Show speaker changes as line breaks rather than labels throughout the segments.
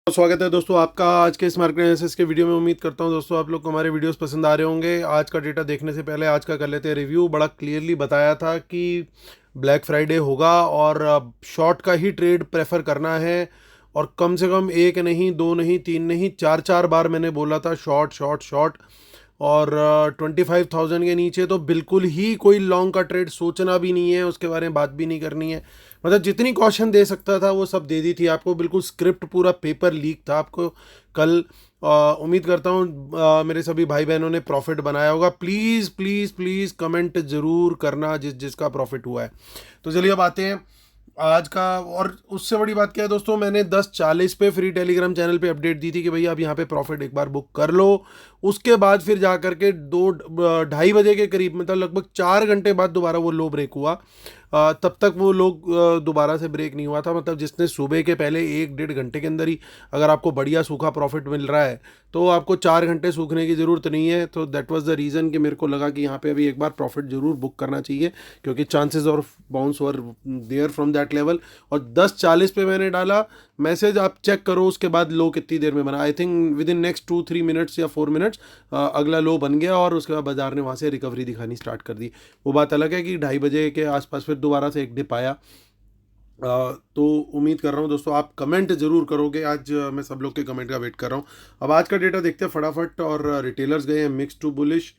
स्वागत है दोस्तों आपका आज के इस मार्केट एनालिसिस के वीडियो में। उम्मीद करता हूं दोस्तों आप लोग को हमारे वीडियोस पसंद आ रहे होंगे। आज का डेटा देखने से पहले आज का कर लेते हैं रिव्यू। बड़ा क्लियरली बताया था कि ब्लैक फ्राइडे होगा और शॉर्ट का ही ट्रेड प्रेफर करना है, और कम से कम एक नहीं, दो नहीं, तीन नहीं, चार चार बार मैंने बोला था शॉर्ट शॉर्ट शॉर्ट। और 25,000 के नीचे तो बिल्कुल ही कोई लॉन्ग का ट्रेड सोचना भी नहीं है, उसके बारे में बात भी नहीं करनी है। मतलब जितनी कॉशन दे सकता था वो सब दे दी थी आपको। बिल्कुल स्क्रिप्ट पूरा पेपर लीक था आपको कल। उम्मीद करता हूँ मेरे सभी भाई बहनों ने प्रॉफिट बनाया होगा। प्लीज़ प्लीज़ प्लीज़ कमेंट ज़रूर करना जिसका प्रॉफिट हुआ है। तो चलिए अब आते हैं आज का। और उससे बड़ी बात क्या है दोस्तों, मैंने 10:40 पे फ्री टेलीग्राम चैनल पे अपडेट दी थी कि भैया आप यहाँ पे प्रॉफिट एक बार बुक कर लो। उसके बाद फिर जा करके 2-2:30 बजे के करीब, मतलब लगभग 4 घंटे बाद दोबारा वो लो ब्रेक हुआ। तब तक वो लोग दोबारा से ब्रेक नहीं हुआ था। मतलब जिसने सुबह के पहले 1-1.5 घंटे के अंदर ही अगर आपको बढ़िया सूखा प्रॉफिट मिल रहा है तो आपको 4 घंटे सूखने की ज़रूरत नहीं है। तो दैट वाज द रीज़न कि मेरे को लगा कि यहाँ पे अभी एक बार प्रॉफिट ज़रूर बुक करना चाहिए, क्योंकि chances of bounce were there from that level. और 10:40 पे मैंने डाला मैसेज, आप चेक करो उसके बाद लो कितनी देर में बना। I think with in next 2-3 minutes या 4 मिनट्स अगला लो बन गया, और उसके बाद बाजार ने वहाँ से रिकवरी दिखानी स्टार्ट कर दी। वो बात अलग है कि 2:30 बजे के आसपास फिर दोबारा से एक डिप आया। तो उम्मीद कर रहा हूँ दोस्तों आप कमेंट ज़रूर करोगे। आज मैं सब लोग के कमेंट का वेट कर रहा हूँ। अब आज का डेटा देखते हैं फटाफट। और रिटेलर्स गए हैं मिक्स टू बुलिश,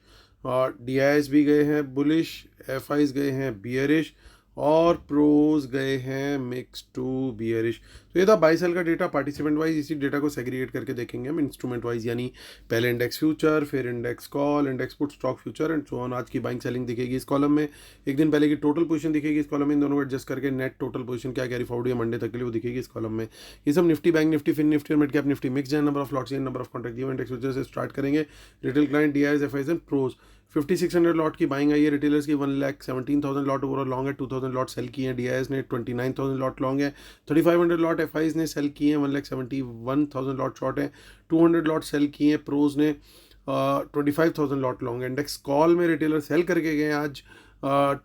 और DIs भी गए हैं बुलिश, FIs गए हैं बियरिश, और प्रोज गए हैं मिक्स टू बियरिश। तो ये था बाई सेल का डेटा पार्टिसिपेंट वाइज। इसी डेटा को सेग्रीगेट करके देखेंगे हम इंस्ट्रूमेंट वाइज, यानी पहले इंडेक्स फ्यूचर, फिर index call, index put, stock future and so on. आज की बाइंग सेलिंग दिखेगी इस कॉलम में, एक दिन पहले की टोटल पोजीशन दिखेगी इस कॉलम में। इन दोनों को एडजस्ट करके नेट टोटल पोजीशन क्या कैरी फॉरवर्ड है मंडे तक के लिए वो दिखेगी इस कॉलम में। ये सब Nifty, bank Nifty, fin Nifty और मिड कैप निफ्टी मिक्स है। Number of lots and number of contract दिए इंडेक्स फ्यूचर से स्टार्ट करेंगे। Retail client, DIs, FIs and pros. 5600 lot की बाइंग आई है रिटेलर्स की। 1,17,000 लॉट ओवरऑल लॉन्ग है। 2,000 लॉट सेल की हैं DIs ने। 29,000 लॉट लॉन्ग है। 3,500 लॉट FIs ने सेल की हैं। 1,71,000 लॉट शॉर्ट है। 200 लॉट सेल की हैं प्रोज ने। 25,000 लॉट लॉन्ग है। इंडेक्स कॉल में रिटेलर सेल करके गए आज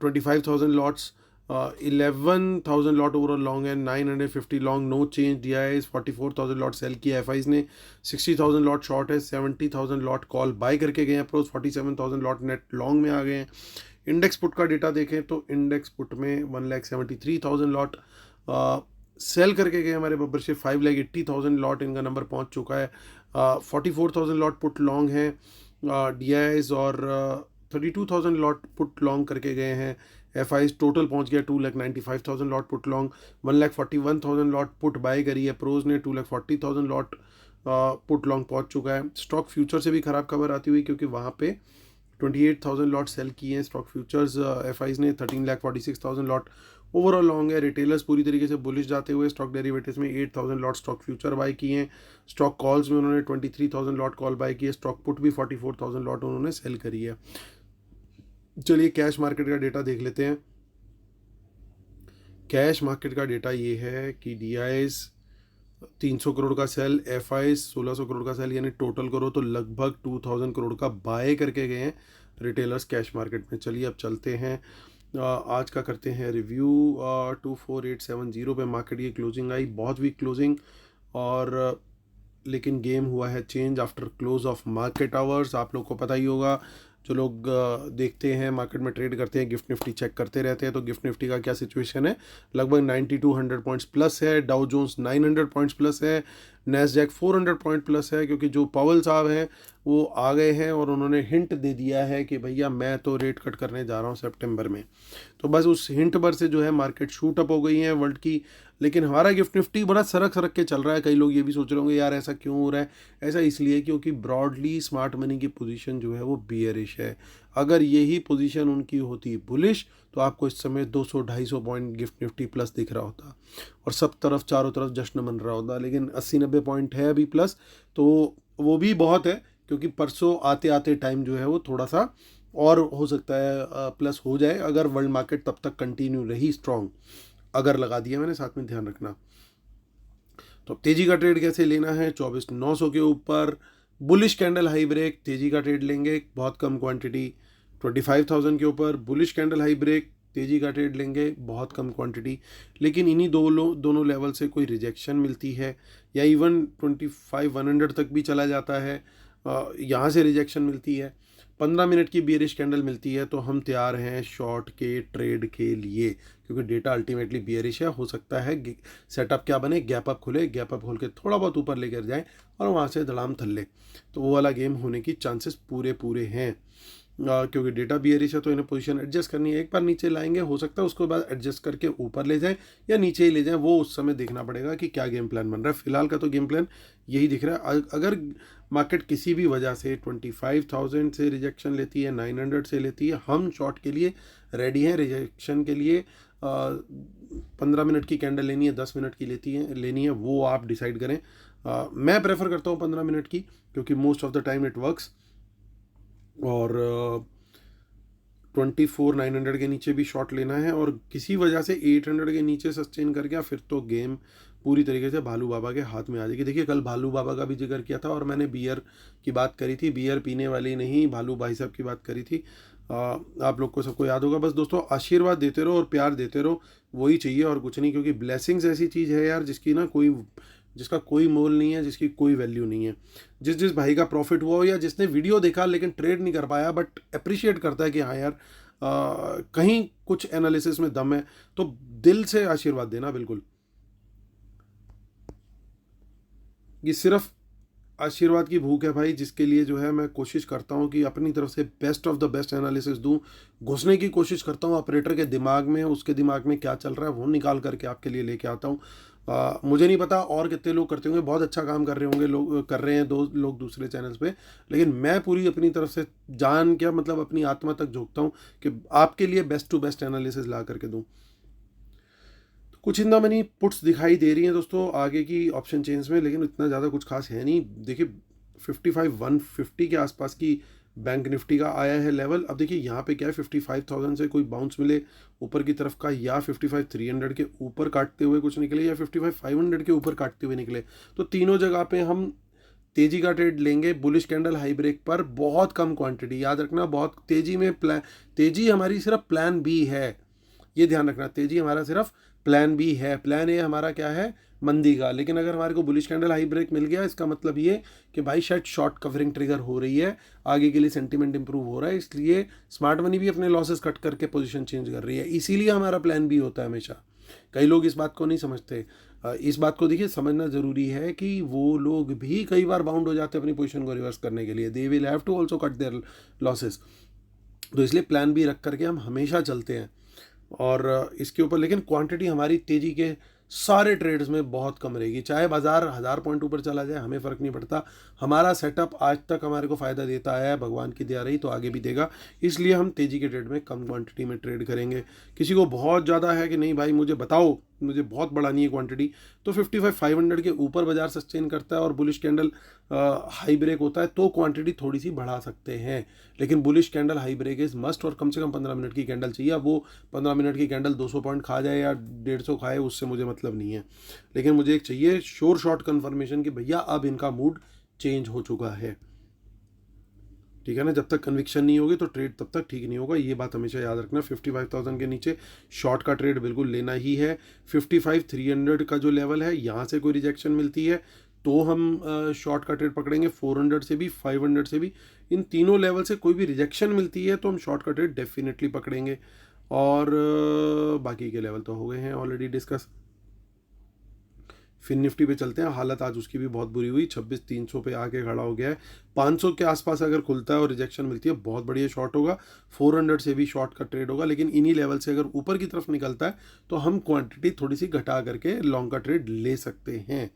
25,000 लॉट्स। 11,000 लॉट ओवरऑल लॉन्ग है। 950 long, no change. DIs 44,000 lot sell की है। FIs ने 60,000 लॉट शॉर्ट है। 70,000 लॉट कॉल बाय करके गए हैं। प्रोज 47,000 लॉट नेट लॉन्ग में आ गए हैं। इंडेक्स पुट का डेटा देखें तो इंडेक्स पुट में 1,73,000 लॉट सेल करके गए हमारे मेंबरशिप। 5,80,000 लॉट इनका नंबर पहुंच चुका है। 44,000 लॉट पुट लॉन्ग हैं DIs, और 32,000 लॉट पुट लॉन्ग करके गए हैं। FIs टोटल पहुंच गया 2,95,000 lot put long. 1,41,000 lot put buy करी है प्रोज ने। 2,40,000 लॉट पुट लॉन्ग पहुंच चुका है। स्टॉक फ्यूचर से भी ख़राब खबर आती हुई, क्योंकि वहाँ पे 28,000 लॉट सेल किए हैं स्टॉक फ्यूचर्स। FIs ने 13,46,000 लॉट ओवरऑल लॉन्ग है। रिटेलर्स पूरी तरीके से बुलिश जाते हुए स्टॉक डेरिवेटिव्स में 8,000 लॉट स्टॉक फ्यूचर बाय किए हैं। स्टॉक कॉल्स में उन्होंने 23,000 लॉट कॉल बाय किए। स्टॉक पुट भी 44,000 लॉट उन्होंने सेल करी है। चलिए कैश मार्केट का डेटा देख लेते हैं। कैश मार्केट का डेटा ये है कि DIs 300 करोड़ का सेल, FIs 1,600 करोड़ का सेल, यानी टोटल करो तो लगभग 2,000 करोड़ का बाय करके गए हैं रिटेलर्स कैश मार्केट में। चलिए अब चलते हैं आज का करते हैं रिव्यू। 24,870 पे मार्केट की क्लोजिंग आई, बहुत वीक क्लोजिंग। और लेकिन गेम हुआ है change after close of market hours. आप लोग को पता ही होगा, जो लोग देखते हैं मार्केट में ट्रेड करते हैं, गिफ्ट निफ्टी चेक करते रहते हैं, तो गिफ्ट निफ्टी का क्या सिचुएशन है। लगभग 9200 पॉइंट्स प्लस है। डाउ जोन्स 900 पॉइंट्स प्लस है। नैस्डैक 400 पॉइंट प्लस है, क्योंकि जो पॉवेल साहब हैं वो आ गए हैं और उन्होंने हिंट दे दिया है कि भैया मैं तो रेट कट करने जा रहा हूँ सितंबर में। तो बस उस हिंट पर से जो है मार्केट शूट अप हो गई है वर्ल्ड की। लेकिन हमारा गिफ्ट निफ्टी बड़ा सरक सरक के चल रहा है। कई लोग ये भी सोच रहे होंगे यार ऐसा क्यों हो रहा है। ऐसा इसलिए क्योंकि ब्रॉडली स्मार्ट मनी की पोजीशन जो है वो बियरिश है। अगर यही पोजीशन उनकी होती बुलिश तो आपको इस समय 200-250 पॉइंट गिफ्ट निफ्टी प्लस दिख रहा होता और सब तरफ चारों तरफ जश्न मन रहा होता। लेकिन 80-90 पॉइंट है अभी प्लस, तो वो भी बहुत है, क्योंकि परसों आते आते टाइम जो है वो थोड़ा सा और हो सकता है प्लस हो जाए, अगर वर्ल्ड मार्केट तब तक कंटिन्यू रही स्ट्रॉन्ग। अगर लगा दिया मैंने, साथ में ध्यान रखना। तो तेजी का ट्रेड कैसे लेना है, 24,900 के ऊपर बुलिश कैंडल हाई ब्रेक, तेजी का ट्रेड लेंगे, बहुत कम क्वांटिटी। 25,000 के ऊपर बुलिश कैंडल हाई ब्रेक, तेज़ी का ट्रेड लेंगे बहुत कम क्वांटिटी, लेकिन इन्हीं दोनों लेवल से कोई रिजेक्शन मिलती है या इवन 25,100 तक भी चला जाता है, यहाँ से रिजेक्शन मिलती है, 15 मिनट की बियरिश कैंडल मिलती है, तो हम तैयार हैं शॉर्ट के ट्रेड के लिए, क्योंकि डेटा अल्टीमेटली बियरिश है। हो सकता है सेटअप क्या बने, गैप अप खुले, गैप अप खोल के थोड़ा बहुत ऊपर लेकर जाए और वहाँ से धड़ाम थल्ले, तो वो वाला गेम होने की चांसेस पूरे हैं। क्योंकि डेटा बियरिश है तो इन्हें पोजीशन एडजस्ट करनी है, एक बार नीचे लाएंगे, हो सकता है उसके बाद एडजस्ट करके ऊपर ले जाएं या नीचे ही ले जाएं, वो उस समय देखना पड़ेगा कि क्या गेम प्लान बन रहा है। फिलहाल का तो गेम प्लान यही दिख रहा है। अगर मार्केट किसी भी वजह से 25,000 से रिजेक्शन लेती है, 900 से लेती है, हम शॉर्ट के लिए रेडी हैं। रिजेक्शन के लिए 15 मिनट की कैंडल लेनी है, 10 मिनट की लेनी है, वो आप डिसाइड करें। मैं प्रेफर करता हूँ 15 मिनट की, क्योंकि most of the time it works. और 24,900 के नीचे भी शॉट लेना है, और किसी वजह से 800 के नीचे सस्टेन कर गया, फिर तो गेम पूरी तरीके से भालू बाबा के हाथ में आ जाएगी। देखिए कल भालू बाबा का भी जिक्र किया था और मैंने बियर की बात करी थी, बियर पीने वाली नहीं, भालू भाई साहब की बात करी थी। आप लोग को सबको याद होगा। बस दोस्तों आशीर्वाद देते रहो और प्यार देते रहो, वही चाहिए और कुछ नहीं, क्योंकि ब्लेसिंग्स ऐसी चीज़ है यार जिसका कोई मोल नहीं है, जिसकी कोई वैल्यू नहीं है। जिस भाई का प्रॉफिट हुआ हो या जिसने वीडियो देखा लेकिन ट्रेड नहीं कर पाया, बट अप्रिशिएट करता है कि हाँ यार कहीं कुछ एनालिसिस में दम है, तो दिल से आशीर्वाद देना। बिल्कुल, ये सिर्फ आशीर्वाद की भूख है भाई, जिसके लिए जो है मैं कोशिश करता हूँ कि अपनी तरफ से best of the best analysis दूँ, घुसने की कोशिश करता हूँ ऑपरेटर के दिमाग में, उसके दिमाग में क्या चल रहा है वो निकाल करके आपके लिए लेके आता हूँ। मुझे नहीं पता और कितने लोग करते होंगे, बहुत अच्छा काम कर रहे होंगे लोग, कर रहे हैं दो लोग दूसरे चैनल्स पे, लेकिन मैं पूरी अपनी तरफ से जान क्या मतलब अपनी आत्मा तक झोंकता हूँ कि आपके लिए बेस्ट टू बेस्ट एनालिसिस ला करके दूँ। कुछ इन द मनी पुट्स दिखाई दे रही हैं दोस्तों आगे की ऑप्शन चेन्स में, लेकिन इतना ज़्यादा कुछ खास है नहीं। देखिए 55,150 के आसपास की बैंक निफ्टी का आया है लेवल। अब देखिए यहाँ पे क्या है, 55,000 से कोई बाउंस मिले ऊपर की तरफ का, या 55,300 के ऊपर काटते हुए कुछ निकले, या 55,500 के ऊपर काटते हुए निकले, तो तीनों जगह पे हम तेज़ी का ट्रेड लेंगे। बुलिश कैंडल हाई ब्रेक पर बहुत कम क्वांटिटी, याद रखना, बहुत तेज़ी में तेज़ी हमारी सिर्फ प्लान बी है, ये ध्यान रखना। तेज़ी हमारा सिर्फ प्लान बी है, प्लान ए हमारा क्या है, मंदी का। लेकिन अगर हमारे को बुलिश कैंडल हाई ब्रेक मिल गया, इसका मतलब ये कि भाई शायद शॉर्ट कवरिंग ट्रिगर हो रही है, आगे के लिए सेंटीमेंट इंप्रूव हो रहा है, इसलिए स्मार्ट मनी भी अपने लॉसेस कट करके पोजीशन चेंज कर रही है। इसीलिए हमारा प्लान बी होता है हमेशा। कई लोग इस बात को नहीं समझते। इस बात को देखिए समझना ज़रूरी है कि वो लोग भी कई बार बाउंड हो जाते हैं अपनी पोजीशन को रिवर्स करने के लिए, they will have to also cut their losses. तो इसलिए प्लान बी रख करके हम हमेशा चलते हैं। और इसके ऊपर लेकिन क्वांटिटी हमारी तेज़ी के सारे ट्रेड्स में बहुत कम रहेगी, चाहे बाजार 1000 पॉइंट ऊपर चला जाए, हमें फ़र्क नहीं पड़ता। हमारा सेटअप आज तक हमारे को फ़ायदा देता है, भगवान की दया रही तो आगे भी देगा, इसलिए हम तेज़ी के ट्रेड में कम क्वांटिटी में ट्रेड करेंगे। किसी को बहुत ज़्यादा है कि नहीं भाई मुझे बताओ, मुझे बहुत बढ़ानी है क्वांटिटी, तो 55,500 के ऊपर बाजार सस्टेन करता है और बुलिश कैंडल हाई ब्रेक होता है तो क्वांटिटी थोड़ी सी बढ़ा सकते हैं, लेकिन bullish candle high break is must, और कम से कम 15 मिनट की कैंडल चाहिए। अब वो 15 मिनट की कैंडल 200 पॉइंट खा जाए या 150 खाए, उससे मुझे मतलब नहीं है, लेकिन मुझे एक चाहिए श्योर शॉर्ट कन्फर्मेशन कि भैया अब इनका मूड चेंज हो चुका है। ठीक है ना, जब तक कन्विक्शन नहीं होगी तो ट्रेड तब तक ठीक नहीं होगा, ये बात हमेशा याद रखना। 55,000 के नीचे शॉर्ट का ट्रेड बिल्कुल लेना ही है। 55,300 का जो लेवल है, यहाँ से कोई रिजेक्शन मिलती है तो हम शॉर्ट का ट्रेड पकड़ेंगे। 400 से भी, 500 से भी, इन तीनों लेवल से कोई भी रिजेक्शन मिलती है तो हम शॉर्ट का ट्रेड डेफिनेटली पकड़ेंगे। और बाकी के लेवल तो हो गए हैं ऑलरेडी डिस्कस। फिर निफ्टी पे चलते हैं, हालत आज उसकी भी बहुत बुरी हुई, 26,300 पे आके खड़ा हो गया है। 500 के आसपास अगर खुलता है और रिजेक्शन मिलती है, बहुत बढ़िया शॉर्ट होगा। 400 से भी शॉर्ट का ट्रेड होगा, लेकिन इन्हीं लेवल से अगर ऊपर की तरफ निकलता है तो हम क्वांटिटी थोड़ी सी घटा करके लॉन्ग का ट्रेड ले सकते हैं।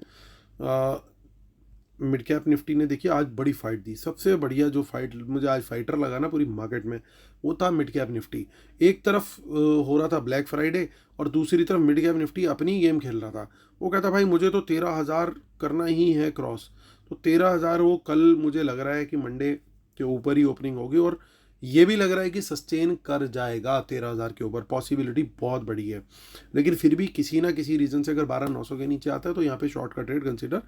मिड कैप निफ्टी ने देखिए आज बड़ी फाइट दी। सबसे बढ़िया जो फाइट मुझे आज फाइटर लगा ना पूरी मार्केट में, वो था मिड कैप निफ्टी। एक तरफ हो रहा था ब्लैक फ्राइडे और दूसरी तरफ मिड कैप निफ्टी अपनी गेम खेल रहा था। वो कहता भाई मुझे तो 13,000 करना ही है क्रॉस, तो 13,000 वो कल मुझे लग रहा है कि मंडे के ऊपर ही ओपनिंग होगी, और ये भी लग रहा है कि सस्टेन कर जाएगा 13,000 के ऊपर, पॉसिबिलिटी बहुत बड़ी है। लेकिन फिर भी किसी ना किसी रीज़न से अगर 12,900 के नीचे आता है तो यहाँ पे शॉर्ट का ट्रेड कंसिडर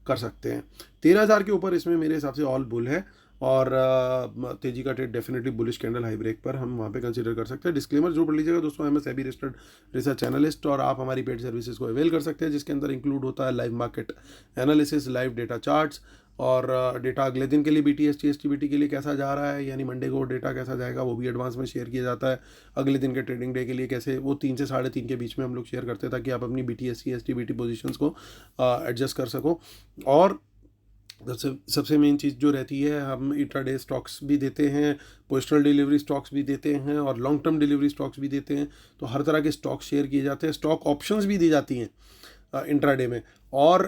कर सकते हैं। 13,000 के ऊपर इसमें मेरे हिसाब से ऑल बुल है। और तेजी का trade definitely bullish candle high break पर हम वहाँ पे कंसीडर कर सकते हैं। डिस्क्लेमर जरूर पढ़ लीजिएगा दोस्तों, I am SEBI registered research analyst और आप हमारी पेड सर्विसेज को अवेल कर सकते हैं, जिसके अंदर इंक्लूड होता है live market analysis, live data charts और डेटा अगले दिन के लिए BTST STBT के लिए कैसा जा रहा है, यानी मंडे को डेटा कैसा जाएगा वो भी एडवांस में शेयर किया जाता है। अगले दिन के ट्रेडिंग डे के लिए कैसे वो 3 से 3:30 के बीच में हम लोग शेयर करते हैं, ताकि आप अपनी BTST STBT पोजीशंस को एडजस्ट कर सको। और सबसे मेन चीज़ जो रहती है, हम इंट्राडे स्टॉक्स भी देते हैं, पोजिशनल डिलीवरी स्टॉक्स भी देते हैं और लॉन्ग टर्म डिलीवरी स्टॉक्स भी देते हैं। तो हर तरह के स्टॉक शेयर किए जाते हैं, स्टॉक ऑप्शंस भी दी जाती हैं इंट्राडे में, और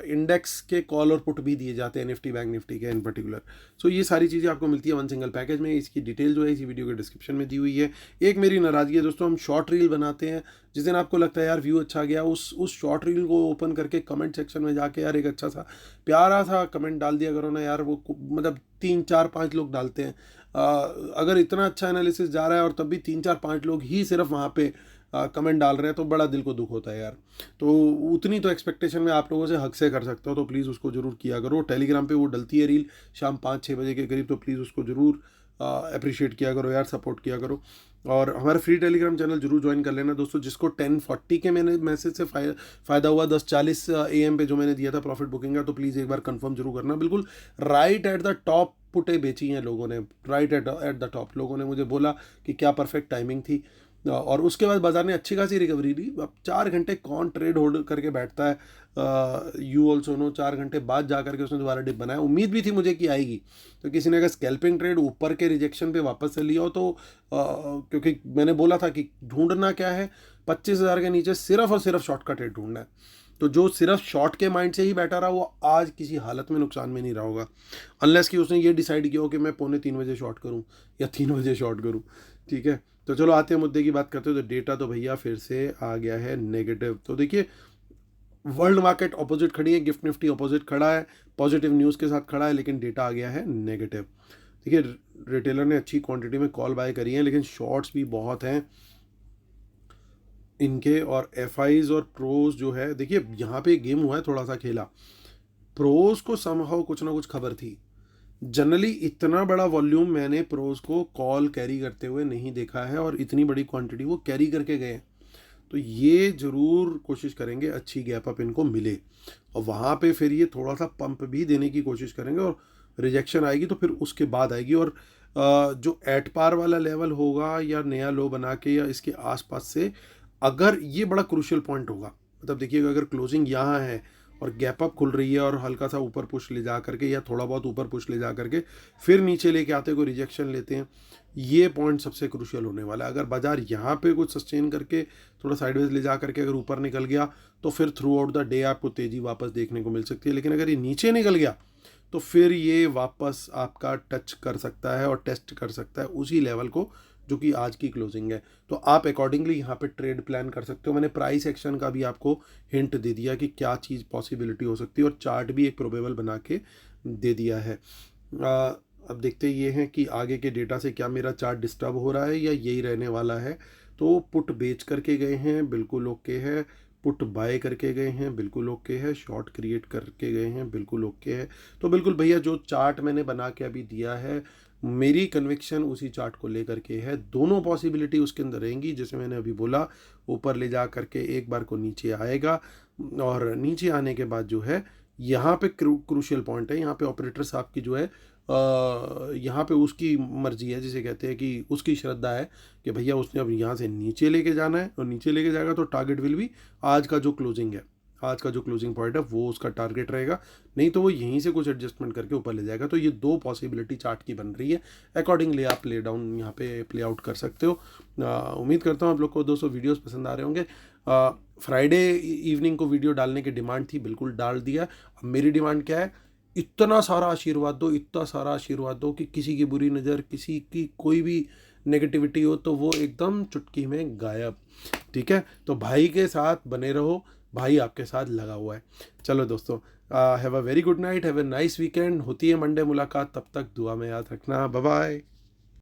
इंडेक्स के कॉल और पुट भी दिए जाते हैं, निफ्टी बैंक निफ्टी के इन पर्टिकुलर। सो ये सारी चीज़ें आपको मिलती है वन सिंगल पैकेज में। इसकी डिटेल जो है इसी वीडियो के डिस्क्रिप्शन में दी हुई है। एक मेरी नाराज़गी है दोस्तों, हम शॉर्ट रील बनाते हैं, जिस दिन आपको लगता है यार व्यू अच्छा गया, उस शॉर्ट रील को ओपन करके कमेंट सेक्शन में जाके यार एक अच्छा सा प्यारा सा कमेंट डाल दिया करो ना यार। वो मतलब 3 4 5 लोग डालते हैं। अगर इतना अच्छा एनालिसिस जा रहा है और तब भी 3 4 5 लोग ही सिर्फ वहाँ पे कमेंट डाल रहे हैं, तो बड़ा दिल को दुख होता है यार। तो उतनी तो एक्सपेक्टेशन में आप लोगों से हक से कर सकता हो, तो प्लीज़ उसको ज़रूर किया करो। टेलीग्राम पे वो डलती है रील शाम 5-6 बजे के करीब, तो प्लीज़ उसको ज़रूर अप्रिशिएट किया करो यार, सपोर्ट किया करो। और हमारा फ्री टेलीग्राम चैनल जरूर ज्वाइन कर लेना दोस्तों। जिसको 10:40 के मैंने मैसेज से फ़ायदा हुआ 10:40 AM पे जो मैंने दिया था प्रॉफिट बुकिंग का, तो प्लीज़ एक बार कंफर्म जरूर करना। बिल्कुल राइट एट द टॉप पुटे बेची हैं लोगों ने, राइट एट द टॉप लोगों ने मुझे बोला कि क्या परफेक्ट टाइमिंग थी। और उसके बाद बाजार ने अच्छी खासी रिकवरी ली। अब 4 घंटे कौन ट्रेड होल्ड करके बैठता है, यू ऑल्सो नो। 4 घंटे बाद जा करके उसने दोबारा डिप बनाया। उम्मीद भी थी मुझे कि आएगी, तो किसी ने अगर स्कैल्पिंग ट्रेड ऊपर के रिजेक्शन पे वापस से लिया हो तो क्योंकि मैंने बोला था कि ढूंढना क्या है, 25,000 के नीचे सिर्फ और सिर्फ शॉर्ट का ट्रेड ढूंढना है। तो जो सिर्फ शॉर्ट के माइंड से ही बैठा रहा, वो आज किसी हालत में नुकसान में नहीं रहा होगा, अनलेस कि उसने ये डिसाइड किया हो कि मैं 2:45 बजे शॉर्ट करूँ या 3 बजे शॉर्ट करूँ। ठीक है, तो चलो आते हैं मुद्दे की बात करते हैं। तो डेटा तो भैया फिर से आ गया है नेगेटिव। तो देखिए, वर्ल्ड मार्केट ऑपोजिट खड़ी है, गिफ्ट निफ्टी ऑपोजिट खड़ा है, पॉजिटिव न्यूज़ के साथ खड़ा है, लेकिन डेटा आ गया है नेगेटिव। देखिए, रिटेलर ने अच्छी क्वांटिटी में कॉल बाय करी है, लेकिन शॉर्ट्स भी बहुत हैं इनके। और FIs और प्रोज जो है, देखिए यहाँ पे गेम हुआ है, थोड़ा सा खेला। प्रोज को समहाउ कुछ ना कुछ खबर थी। जनरली इतना बड़ा वॉल्यूम मैंने प्रोज को कॉल कैरी करते हुए नहीं देखा है, और इतनी बड़ी क्वांटिटी वो कैरी करके गए। तो ये ज़रूर कोशिश करेंगे अच्छी गैप अप इनको मिले, और वहाँ पे फिर ये थोड़ा सा पंप भी देने की कोशिश करेंगे, और रिजेक्शन आएगी तो फिर उसके बाद आएगी। और जो एट पार वाला लेवल होगा या नया लो बना के या इसके आसपास से, अगर ये बड़ा क्रूशियल पॉइंट होगा, मतलब देखिएगा अगर क्लोजिंग यहाँ है और गैप अप खुल रही है और हल्का सा ऊपर पुश ले जा करके या थोड़ा बहुत ऊपर पुश ले जा करके फिर नीचे लेके आते कोई रिजेक्शन लेते हैं, ये पॉइंट सबसे क्रूशियल होने वाला है। अगर बाजार यहाँ पे कुछ सस्टेन करके थोड़ा साइडवेज ले जा करके अगर ऊपर निकल गया, तो फिर थ्रू आउट द डे आपको तेज़ी वापस देखने को मिल सकती है। लेकिन अगर ये नीचे निकल गया, तो फिर ये वापस आपका टच कर सकता है और टेस्ट कर सकता है उसी लेवल को जो कि आज की क्लोजिंग है। तो आप अकॉर्डिंगली यहाँ पे ट्रेड प्लान कर सकते हो। मैंने प्राइस एक्शन का भी आपको हिंट दे दिया कि क्या चीज़ पॉसिबिलिटी हो सकती है, और चार्ट भी एक प्रोबेबल बना के दे दिया है। अब देखते ये हैं कि आगे के डेटा से क्या मेरा चार्ट डिस्टर्ब हो रहा है या यही रहने वाला है। तो पुट बेच करके गए हैं, बिल्कुल ओके है। पुट बाय करके गए हैं, बिल्कुल ओके है। शॉर्ट क्रिएट करके गए हैं, बिल्कुल ओके है। तो बिल्कुल भैया जो चार्ट मैंने बना के अभी दिया है, मेरी कन्विक्शन उसी चार्ट को लेकर के है। दोनों पॉसिबिलिटी उसके अंदर रहेंगी, जैसे मैंने अभी बोला, ऊपर ले जा करके एक बार को नीचे आएगा, और नीचे आने के बाद जो है यहाँ पे क्रूशियल पॉइंट है। यहाँ पे ऑपरेटर साहब की जो है यहाँ पे उसकी मर्जी है, जिसे कहते हैं कि उसकी श्रद्धा है कि भैया उसने अब यहाँ से नीचे लेके जाना है, और नीचे लेके जाएगा तो टारगेट विल भी आज का जो क्लोजिंग है, आज का जो क्लोजिंग पॉइंट है वो उसका टारगेट रहेगा। नहीं तो वो यहीं से कुछ एडजस्टमेंट करके ऊपर ले जाएगा। तो ये 2 पॉसिबिलिटी चार्ट की बन रही है। अकॉर्डिंगली आप प्ले डाउन यहाँ पे प्ले आउट कर सकते हो। उम्मीद करता हूँ आप लोग को दोस्तों वीडियोस पसंद आ रहे होंगे। फ्राइडे इवनिंग को वीडियो डालने की डिमांड थी, बिल्कुल डाल दिया। अब मेरी डिमांड क्या है, इतना सारा आशीर्वाद दो, इतना सारा आशीर्वाद दो कि किसी की बुरी नज़र, किसी की कोई भी नेगेटिविटी हो तो वो एकदम चुटकी में गायब। ठीक है, तो भाई के साथ बने रहो, भाई आपके साथ लगा हुआ है। चलो दोस्तों, have a very good night, have a nice weekend. होती है मंडे मुलाकात, तब तक दुआ में याद रखना। Bye bye.